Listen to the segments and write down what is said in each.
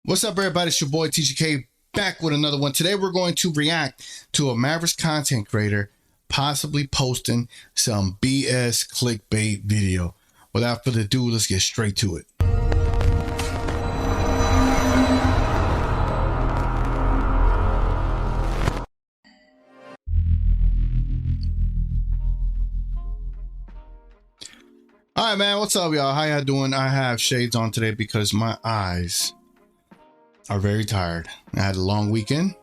What's up, everybody? It's your boy TGK back with another one. Today we're going to react to a Mavericks content creator possibly posting some BS clickbait video. Without further ado, let's get straight to it. All right, man. What's up, y'all? How y'all doing? I have shades on today because my eyes are very tired. I had a long weekend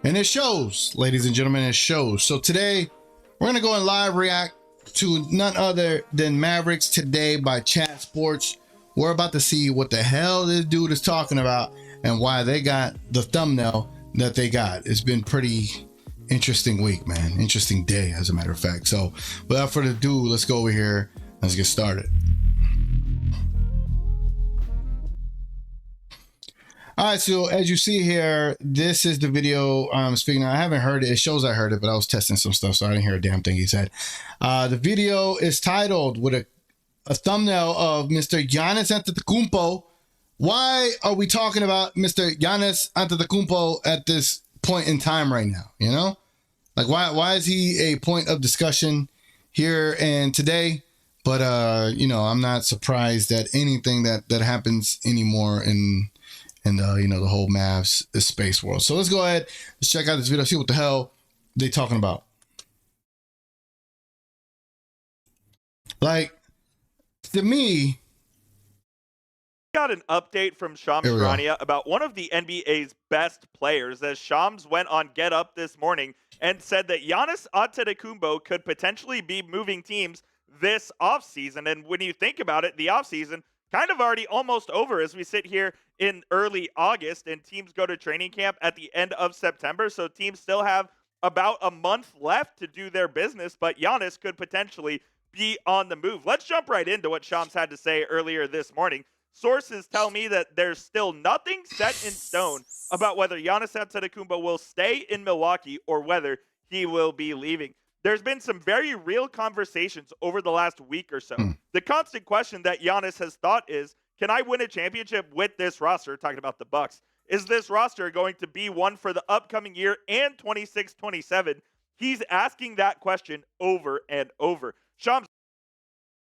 and it shows, ladies and gentlemen, it shows. So today we're going to go and live react to none other than Mavericks Today by Chat Sports. We're about to see what the hell this dude is talking about and why they got the thumbnail that they got. It's been pretty interesting week, man. Interesting day, as a matter of fact. So without further ado, let's go over here. Let's get started. All right, so as you see here, this is the video I'm speaking of. I haven't heard it. It shows I heard it, but I was testing some stuff, so I didn't hear a damn thing he said. The video is titled with a thumbnail of Mr. Giannis Antetokounmpo. Why are we talking about Mr. Giannis Antetokounmpo at this point in time right now? You know, like why is he a point of discussion here and today? But you know, I'm not surprised at anything that happens anymore in you know, the whole Mavs space world. So let's go ahead, let's check out this video, see what the hell they talking about. Like, to me, got an update from Shams Charania about one of the NBA's best players, as Shams went on Get Up this morning and said that Giannis Antetokounmpo could potentially be moving teams this offseason. And when you think about it, the offseason kind of already almost over as we sit here in early August and teams go to training camp at the end of September. So teams still have about a month left to do their business, but Giannis could potentially be on the move. Let's jump right into what Shams had to say earlier this morning. Sources tell me that there's still nothing set in stone about whether Giannis Antetokounmpo will stay in Milwaukee or whether he will be leaving. There's been some very real conversations over the last week or so. The constant question that Giannis has thought is, can I win a championship with this roster? Talking about the Bucks. Is this roster going to be one for the upcoming year and 26-27? He's asking that question over and over. Shams.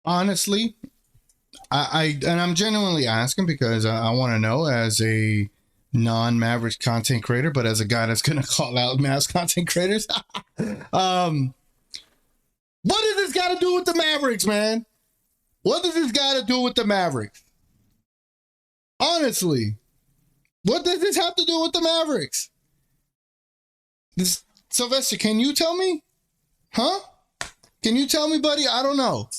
Honestly, I'm genuinely asking because I want to know, as a non-Mavericks content creator, but as a guy that's going to call out Mavs content creators. What does this got to do with the Mavericks, man? What does this got to do with the Mavericks? Honestly, what does this have to do with the Mavericks? Sylvester, can you tell me? Huh? Can you tell me, buddy? I don't know.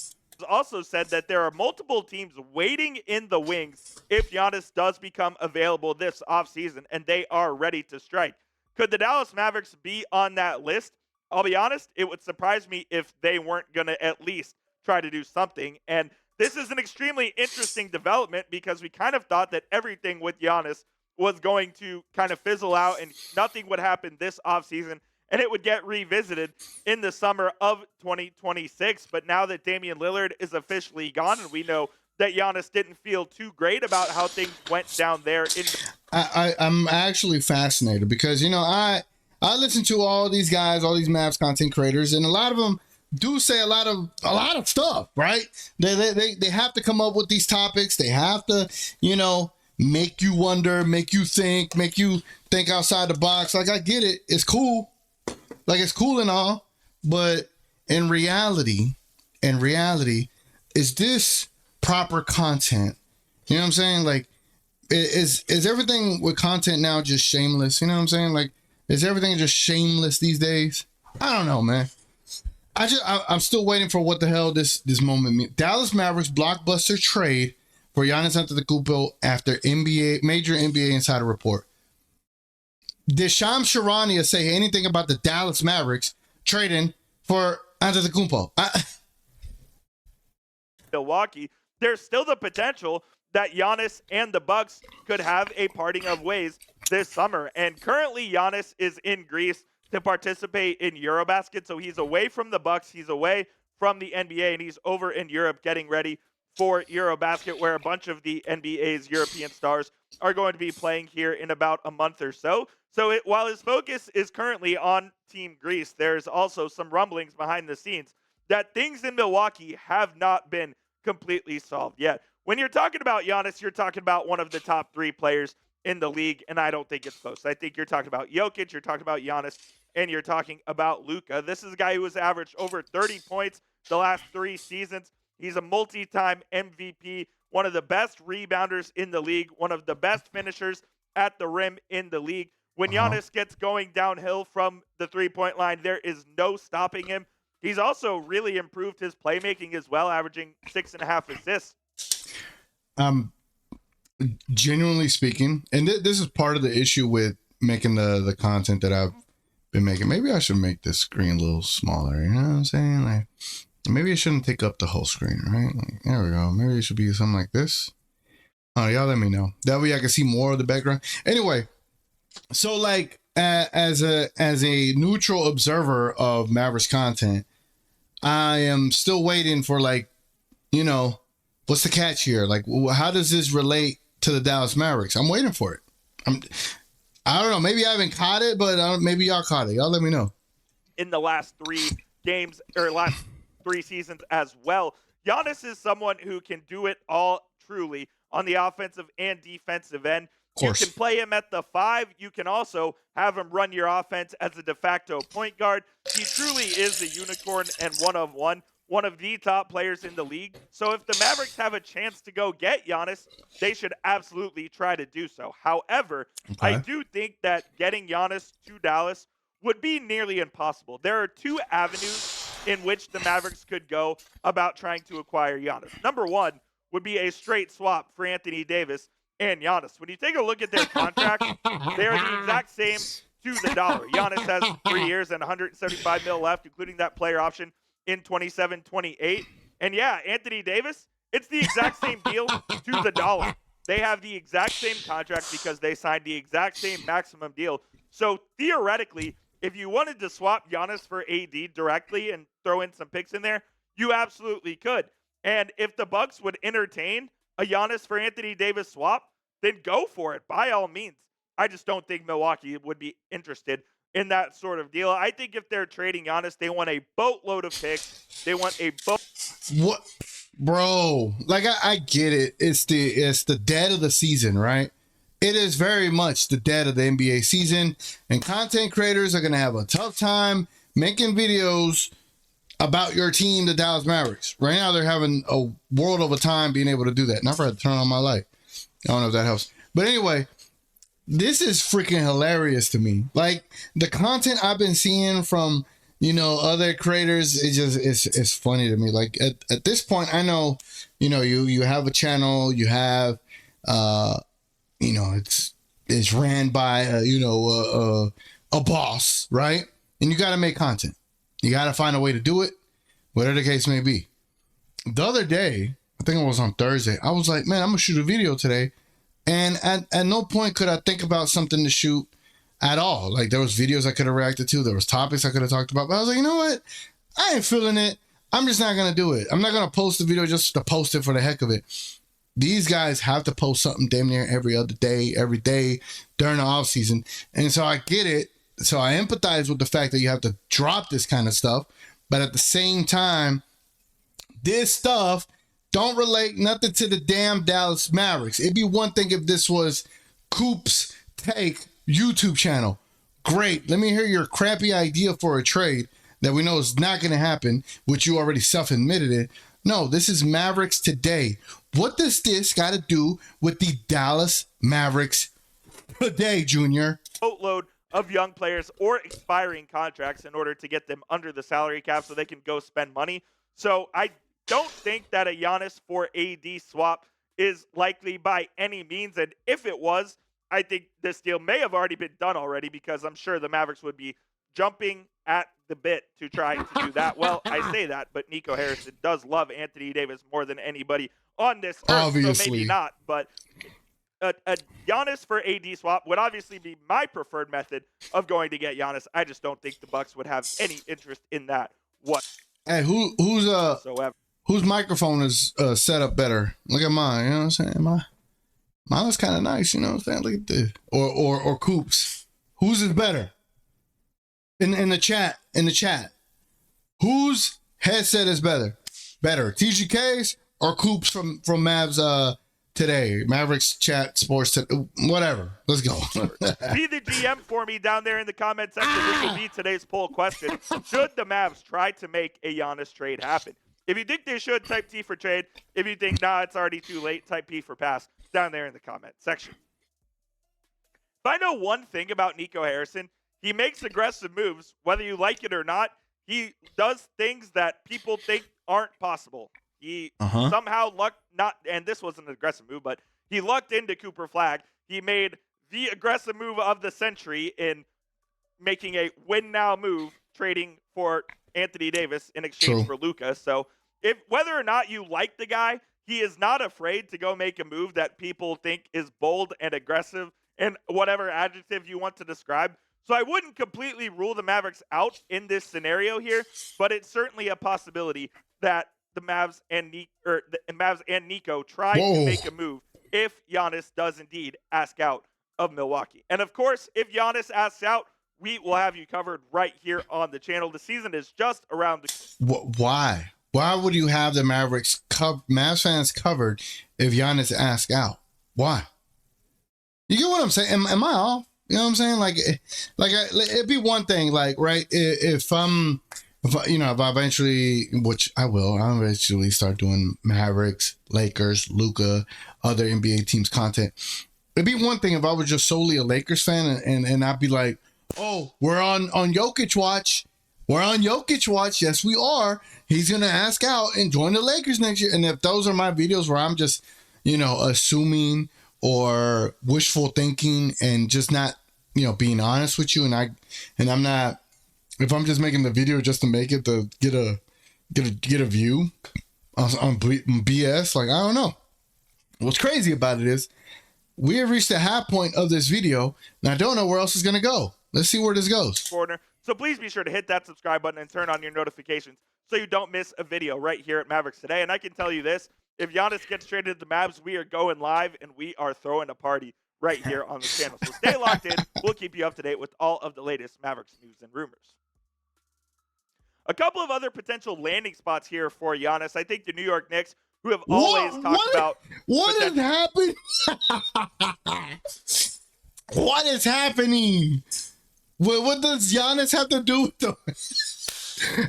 Also said that there are multiple teams waiting in the wings if Giannis does become available this offseason, and they are ready to strike. Could the Dallas Mavericks be on that list? I'll be honest, it would surprise me if they weren't going to at least try to do something. And this is an extremely interesting development because we kind of thought that everything with Giannis was going to kind of fizzle out and nothing would happen this offseason and it would get revisited in the summer of 2026. But now that Damian Lillard is officially gone and we know that Giannis didn't feel too great about how things went down there. I'm actually fascinated because, you know, I listen to all these guys, all these Mavs content creators, and a lot of them do say a lot of stuff, right? They have to come up with these topics. They have to, you know, make you wonder, make you think outside the box. Like, I get it. It's cool. Like, it's cool and all, but in reality, is this proper content? You know what I'm saying? Like, is everything with content now just shameless? You know what I'm saying? Like, is everything just shameless these days? I don't know, man. I'm still waiting for what the hell this moment means. Dallas Mavericks blockbuster trade for Giannis Antetokounmpo after major NBA insider report. Did Shams Charania say anything about the Dallas Mavericks trading for Antetokounmpo? Milwaukee, there's still the potential that Giannis and the Bucks could have a parting of ways this summer. And currently Giannis is in Greece to participate in Eurobasket. So he's away from the Bucks, he's away from the NBA, and he's over in Europe getting ready for Eurobasket, where a bunch of the NBA's European stars are going to be playing here in about a month or so. So while his focus is currently on Team Greece, there's also some rumblings behind the scenes that things in Milwaukee have not been completely solved yet. When you're talking about Giannis, you're talking about one of the top 3 players in the league, and I don't think it's close. I think you're talking about Jokic, you're talking about Giannis, and you're talking about Luka. This is a guy who has averaged over 30 points the last 3 seasons. He's a multi-time MVP, one of the best rebounders in the league, one of the best finishers at the rim in the league. When Giannis gets going downhill from the three-point line, there is no stopping him. He's also really improved his playmaking as well, averaging 6.5 assists. Genuinely speaking, and this is part of the issue with making the content that I've been making. Maybe I should make this screen a little smaller. You know what I'm saying? Like, maybe it shouldn't take up the whole screen, right? Like, there we go. Maybe it should be something like this. Oh, y'all let me know. That way I can see more of the background. Anyway, so like as a neutral observer of Mavericks content, I am still waiting for, like, you know, what's the catch here? Like, how does this relate to the Dallas Mavericks? I'm waiting for it. I don't know. Maybe I haven't caught it, but maybe y'all caught it. Y'all let me know. In the last 3 games or last 3 seasons as well, Giannis is someone who can do it all truly on the offensive and defensive end. You can play him at the 5. You can also have him run your offense as a de facto point guard. He truly is a unicorn and one of the top players in the league. So if the Mavericks have a chance to go get Giannis, they should absolutely try to do so. However, I do think that getting Giannis to Dallas would be nearly impossible. There are 2 avenues in which the Mavericks could go about trying to acquire Giannis. Number 1 would be a straight swap for Anthony Davis and Giannis. When you take a look at their contracts, they are the exact same to the dollar. Giannis has 3 years and $175 million left, including that player option in 27-28. And yeah, Anthony Davis, it's the exact same deal to the dollar. They have the exact same contract because they signed the exact same maximum deal. So theoretically, if you wanted to swap Giannis for AD directly and throw in some picks in there, you absolutely could. And if the Bucks would entertain a Giannis for Anthony Davis swap, then go for it by all means. I just don't think Milwaukee would be interested in that sort of deal. I think if they're trading Giannis, they want a boatload of picks. They want a What, bro? Like, I get it. It's the dead of the season, right? It is very much the dead of the NBA season, and content creators are gonna have a tough time making videos about your team, the Dallas Mavericks. Right now, they're having a world of a time being able to do that. And I've had to turn on my light. I don't know if that helps. But anyway, this is freaking hilarious to me. Like, the content I've been seeing from, you know, other creators, it's funny to me. Like, at this point, I know, you know, you have a channel, you have, you know, it's ran by, a boss, right? And you got to make content. You got to find a way to do it, whatever the case may be. The other day, I think it was on Thursday, I was like, man, I'm going to shoot a video today. And at no point could I think about something to shoot at all. Like, there was videos I could have reacted to. There was topics I could have talked about. But I was like, you know what? I ain't feeling it. I'm just not going to do it. I'm not going to post the video just to post it for the heck of it. These guys have to post something damn near every other day, every day during the off season. And so I get it. So I empathize with the fact that you have to drop this kind of stuff. But at the same time, this stuff don't relate nothing to the damn Dallas Mavericks. It'd be one thing if this was Coop's Take YouTube channel. Great. Let me hear your crappy idea for a trade that we know is not going to happen, which you already self-admitted it. No, this is Mavericks Today. What does this got to do with the Dallas Mavericks today, Junior? Boatload of young players or expiring contracts in order to get them under the salary cap so they can go spend money. So I don't think that a Giannis for AD swap is likely by any means. And if it was, I think this deal may have already been done already, because I'm sure the Mavericks would be jumping at the bit to try to do that. Well, I say that, but Nico Harrison does love Anthony Davis more than anybody on this earth. Obviously. So maybe not, but a Giannis for AD swap would obviously be my preferred method of going to get Giannis. I just don't think the Bucks would have any interest in that Hey, who's whatsoever. whose microphone is set up better? Look at mine. You know what I'm saying? Mine was kind of nice. You know what I'm saying? Look at this. Or Coops. Whose is better? In the chat. In the chat. Whose headset is better? TGK's or Coops from Mavs today? Mavericks chat sports whatever. Let's go. Be the GM for me down there in the comment section. This will be today's poll question. Should the Mavs try to make a Giannis trade happen? If you think they should, type T for trade. If you think, nah, it's already too late, type P for pass down there in the comment section. If I know one thing about Nico Harrison, he makes aggressive moves. Whether you like it or not, he does things that people think aren't possible. He somehow lucked not, and this wasn't an aggressive move, but he lucked into Cooper Flag. He made the aggressive move of the century in making a win now move, trading for Anthony Davis in exchange for Luka. So if whether or not you like the guy, he is not afraid to go make a move that people think is bold and aggressive and whatever adjective you want to describe. So I wouldn't completely rule the Mavericks out in this scenario here, but it's certainly a possibility that the Mavs and Nico try to make a move if Giannis does indeed ask out of Milwaukee. And of course, if Giannis asks out, we will have you covered right here on the channel. The season is just around the Why? Why would you have the Mavericks Mavs fans covered if Giannis asks out? Why? You get what I'm saying? Am I off? You know what I'm saying? Like it'd be one thing, like, right? If I eventually, which I'll eventually start doing Mavericks, Lakers, Luka, other NBA teams content. It'd be one thing if I was just solely a Lakers fan and I'd be like, oh, we're on Jokic watch. We're on Jokic watch. Yes, we are. He's going to ask out and join the Lakers next year. And if those are my videos where I'm just, assuming or wishful thinking and just not, being honest with you, and I'm not, if I'm just making the video just to make it to get a view on BS, like, I don't know. What's crazy about it is we have reached the half point of this video, and I don't know where else it's going to go. Let's see where this goes. Corner. So please be sure to hit that subscribe button and turn on your notifications so you don't miss a video right here at Mavericks Today. And I can tell you this, if Giannis gets traded to the Mavs, we are going live and we are throwing a party right here on the channel. So stay locked in. We'll keep you up to date with all of the latest Mavericks news and rumors. A couple of other potential landing spots here for Giannis. I think the New York Knicks, who have always talked about... What is happening? What is happening? What does Giannis have to do with them?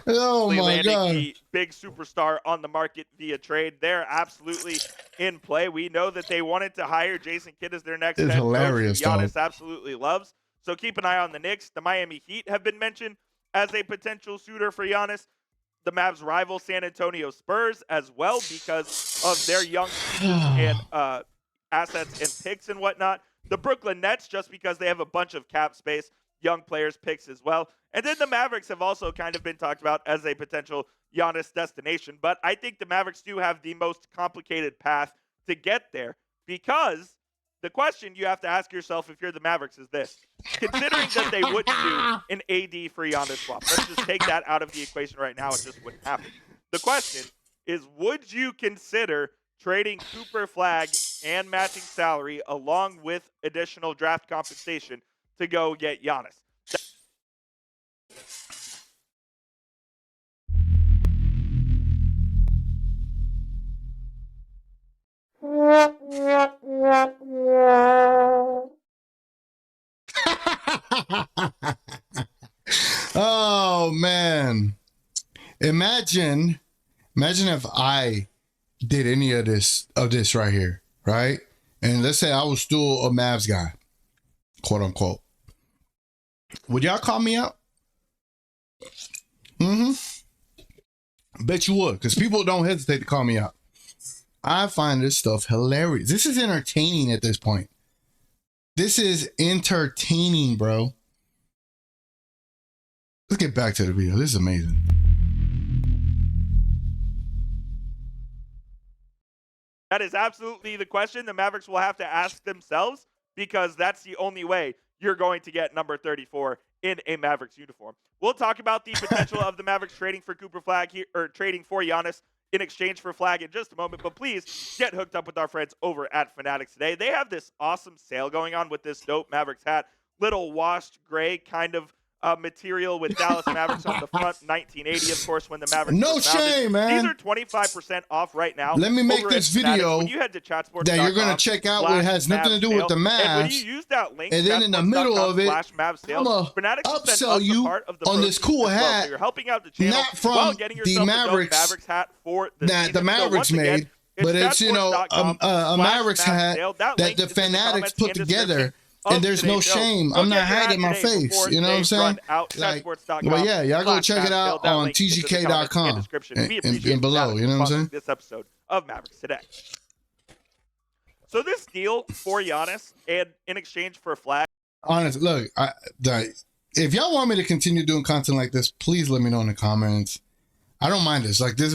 Oh my God. The big superstar on the market via trade. They're absolutely in play. We know that they wanted to hire Jason Kidd as their next head coach. Hilarious, Giannis absolutely loves. So keep an eye on the Knicks. The Miami Heat have been mentioned as a potential suitor for Giannis. The Mavs rival San Antonio Spurs as well because of their young and assets and picks and whatnot. The Brooklyn Nets, just because they have a bunch of cap space, young players picks as well. And then the Mavericks have also kind of been talked about as a potential Giannis destination. But I think the Mavericks do have the most complicated path to get there because the question you have to ask yourself if you're the Mavericks is this. Considering that they wouldn't do an AD for Giannis swap. Let's just take that out of the equation right now. It just wouldn't happen. The question is, would you consider trading Cooper Flag and matching salary along with additional draft compensation to go get Giannis? Oh man. Imagine if I did any of this right here, right? And let's say I was still a Mavs guy, quote unquote. Would y'all call me out? Bet you would, because people don't hesitate to call me out. I find this stuff hilarious. This is entertaining at this point. This is entertaining, bro. Let's get back to the video. This is amazing. That is absolutely the question the Mavericks will have to ask themselves because that's the only way you're going to get number 34 in a Mavericks uniform. We'll talk about the potential of the Mavericks trading for Cooper Flag here, or trading for Giannis in exchange for Flag in just a moment, but please get hooked up with our friends over at Fanatic today. They have this awesome sale going on with this dope Mavericks hat, little washed gray kind of material with Dallas Mavericks on the front, 1980, of course, when the Mavericks No were founded. shame, man. These are 25% off right now. Let me make over this at Fanatic. video When you head to that you're going to check out what has nothing to do with the Mavs. And when you use that link, and then in the middle of it, Mavs sale, I'm going to upsell you on this cool hat, so you're helping out the channel not from while getting the Mavericks, hat for the that the Mavericks made, but it's, you know, a Mavericks hat that the Fanatics put together. And there's no shame. I'm not hiding my face. You know what I'm saying? Like, well, yeah, y'all go check it out on TGK.com and below. You know what I'm saying? This episode of Mavericks Today. So this deal for Giannis and in exchange for Flag. Honestly, look, if y'all want me to continue doing content like this, please let me know in the comments. I don't mind this. Like, this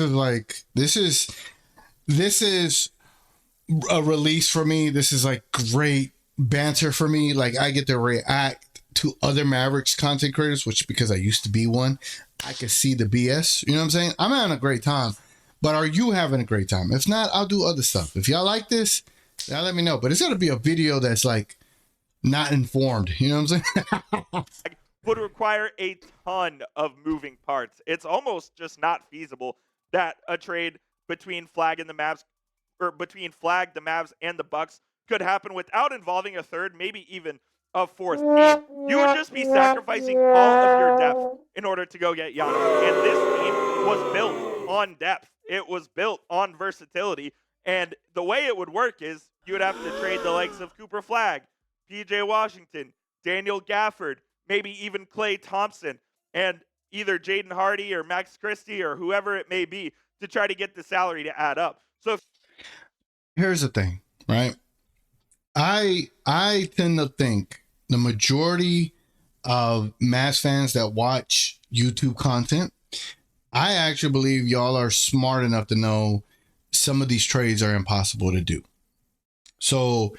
is a release for me. This is like great banter for me. Like, I get to react to other Mavericks content creators, which, because I used to be one, I can see the BS. You know what I'm saying? I'm having a great time, but are you having a great time? If not, I'll do other stuff. If y'all like this, y'all let me know. But it's got to be a video that's like not informed. You know what I'm saying? Would require a ton of moving parts. It's almost just not feasible that a trade between Flag and the Mavs, or between Flag, the Mavs, and the Bucks could happen without involving a third, maybe even a fourth team. You would just be sacrificing all of your depth in order to go get Giannis. And this team was built on depth. It was built on versatility. And the way it would work is you would have to trade the likes of Cooper Flag, PJ Washington, Daniel Gafford, maybe even Klay Thompson, and either Jaden Hardy or Max Christie or whoever it may be to try to get the salary to add up. So here's the thing, right? I tend to think the majority of Mavs fans that watch YouTube content, I actually believe y'all are smart enough to know some of these trades are impossible to do. So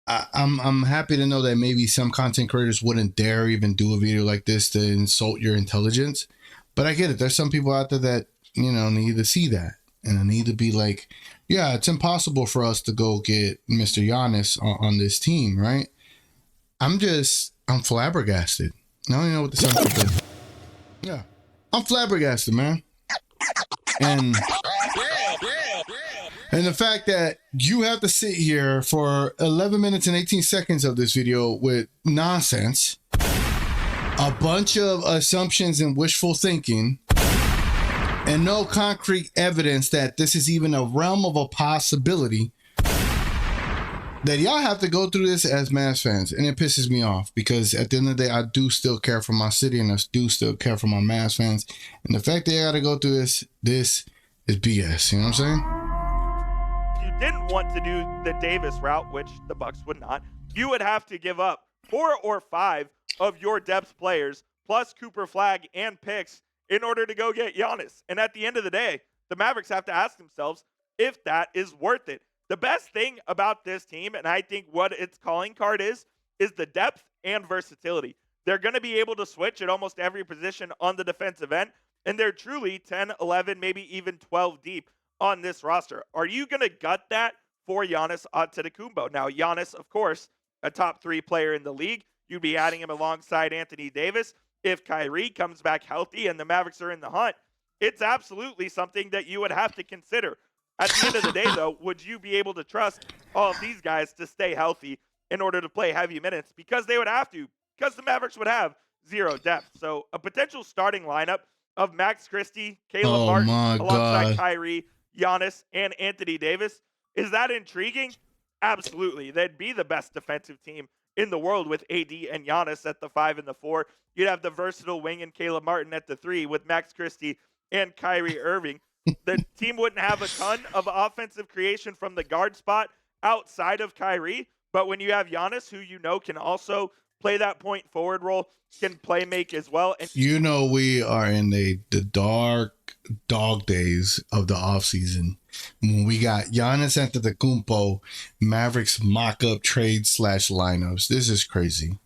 I'm happy to know that maybe some content creators wouldn't dare even do a video like this to insult your intelligence. But I get it. There's some people out there that, you know, need to see that. And I need to be like, yeah, it's impossible for us to go get Mr. Giannis on this team, right? I'm flabbergasted. I don't even know what the sentence is. Yeah, I'm flabbergasted, man. And the fact that you have to sit here for 11 minutes and 18 seconds of this video with nonsense, a bunch of assumptions and wishful thinking, and no concrete evidence that this is even a realm of a possibility, that y'all have to go through this as Mavs fans. And it pisses me off, because at the end of the day, I do still care for my city, and I do still care for my Mavs fans. And the fact that you got to go through this is BS. You know what I'm saying? If you didn't want to do the Davis route, which the Bucks would not, you would have to give up 4 or 5 of your depth players, plus Cooper Flag and picks, in order to go get Giannis. And at the end of the day, the Mavericks have to ask themselves if that is worth it. The best thing about this team, and I think what its calling card is the depth and versatility. They're going to be able to switch at almost every position on the defensive end, and they're truly 10, 11, maybe even 12 deep on this roster. Are you going to gut that for Giannis Antetokounmpo? Now, Giannis, of course, a top 3 player in the league. You'd be adding him alongside Anthony Davis. If Kyrie comes back healthy and the Mavericks are in the hunt, it's absolutely something that you would have to consider. At the end of the day, though, would you be able to trust all of these guys to stay healthy in order to play heavy minutes? Because they would have to, because the Mavericks would have 0 depth. So a potential starting lineup of Max Christie, Caleb Martin, alongside Kyrie, Giannis, and Anthony Davis, is that intriguing? Absolutely. They'd be the best defensive team in the world with AD and Giannis at the 5 and the 4. You'd have the versatile wing and Caleb Martin at the 3 with Max Christie and Kyrie Irving. The team wouldn't have a ton of offensive creation from the guard spot outside of Kyrie, but when you have Giannis, who you know can also play that point forward role, can play make as well. And you know, we are in the dark dog days of the offseason when we got Giannis Antetokounmpo, Mavericks mock-up trade / lineups. This is crazy.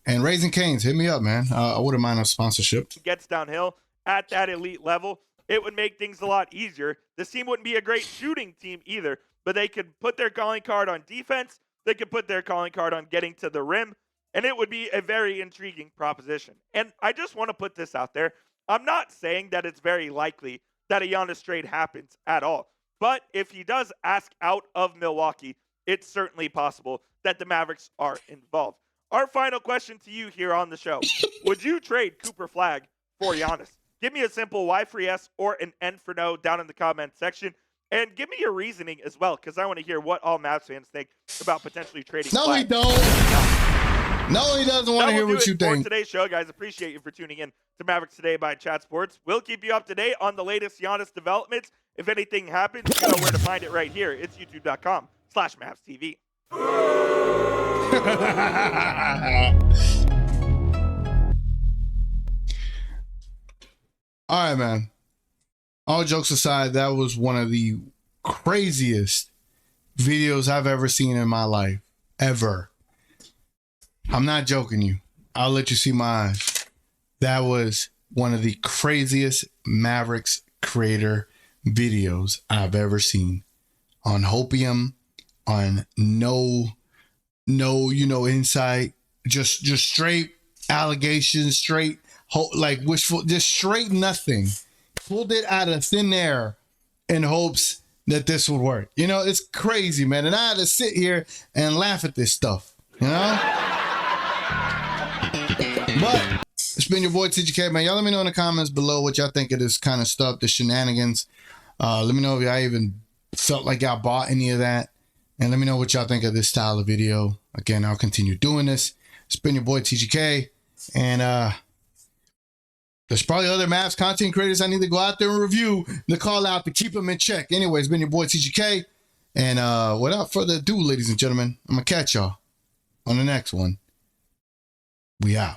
And Raising Cane's, hit me up, man. I wouldn't mind a sponsorship. Gets downhill at that elite level. it would make things a lot easier. This team wouldn't be a great shooting team either, but they could put their calling card on defense. They could put their calling card on getting to the rim, and it would be a very intriguing proposition. And I just want to put this out there. I'm not saying that it's very likely that a Giannis trade happens at all. But if he does ask out of Milwaukee, it's certainly possible that the Mavericks are involved. Our final question to you here on the show. Would you trade Cooper Flagg for Giannis? Give me a simple Y for yes or an N for no down in the comment section. And give me your reasoning as well, because I want to hear what all Mavs fans think about potentially trading No, Flagg. he don't. No, he doesn't want to hear what you think. For today's show, guys, appreciate you for tuning in to Mavericks Today by Chat Sports. We'll keep you up to date on the latest Giannis developments. If anything happens, you know where to find it right here. It's youtube.com/MavsTV. All right, man. All jokes aside, that was one of the craziest videos I've ever seen in my life. Ever. I'm not joking you. I'll let you see my eyes. That was one of the craziest Mavericks creator videos I've ever seen. On Hopium, on no insight, just straight allegations, straight like wishful, just straight nothing. Pulled it out of thin air in hopes that this would work. It's crazy, man. And I had to sit here and laugh at this stuff, But it's been your boy TGK, man. Y'all let me know in the comments below what y'all think of this kind of stuff, the shenanigans. Let me know if y'all even felt like y'all bought any of that. And let me know what y'all think of this style of video. Again, I'll continue doing this. It's been your boy TGK. And there's probably other Mavs content creators I need to go out there and review to call out to keep them in check. Anyway, it's been your boy TGK. And without further ado, ladies and gentlemen, I'm going to catch y'all on the next one. We out.